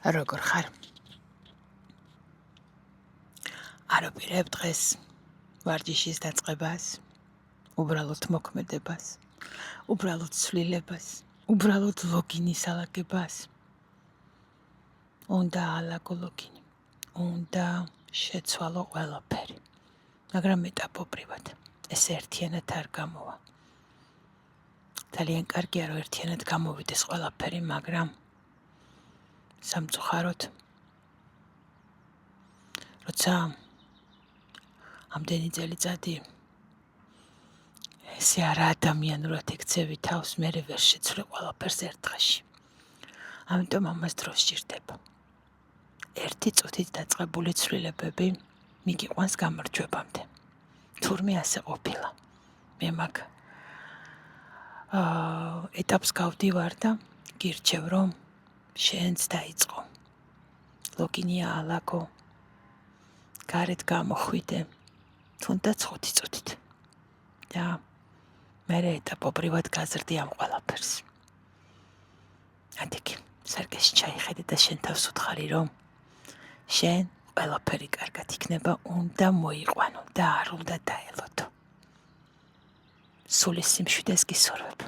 როგორ ხარ? არ ვაპირებ დღეს ვარჯიშის დაწყებას, უბრალოდ მოქმედებას, უბრალოდ ცვლილებას, უბრალოდ ლოგინის ალაგებას. უნდა ალაგო ლოგინი, უნდა შეცვალო ყველაფერი, მაგრამ ეტაპობრივად, ეს ერთიანად არ გამოვა. ძალიან კარგია, რომ ერთიანად გამოვიდეს ყველაფერი, მაგრამ სამწუხაროდ, როცა ამდენი წელიწადი ესე არა ადამიანურად ექცევი თავს, მერე ვერ შეცვლი ყველაფერს ერთ დღეში. ამიტომ ამას დრო სჭირდება. ერთი წუთით დაწყებული ცვლილებები მიგიყვანს გამარჯვებამდე. თურმე ასე ყოფილა. მე მაგ ეტაპს გავდივარ და გირჩევ, რომ შენც დაიწყო. ლოგინია ალაგო, გარეთ გამოხვიდე, თუნდაც 5 წუთით. და მერე ეტაპობრივად გაზრდი ამ ყველაფერს. ადიქი, სარგეში ჩაიხედე და შენ თავს უთხარი, რომ შენ ყველაფერი კარგად იქნება, უნდა მოიყვანო და არ უნდა დაელოდო. სული სიმშვიდეს გისურვებ.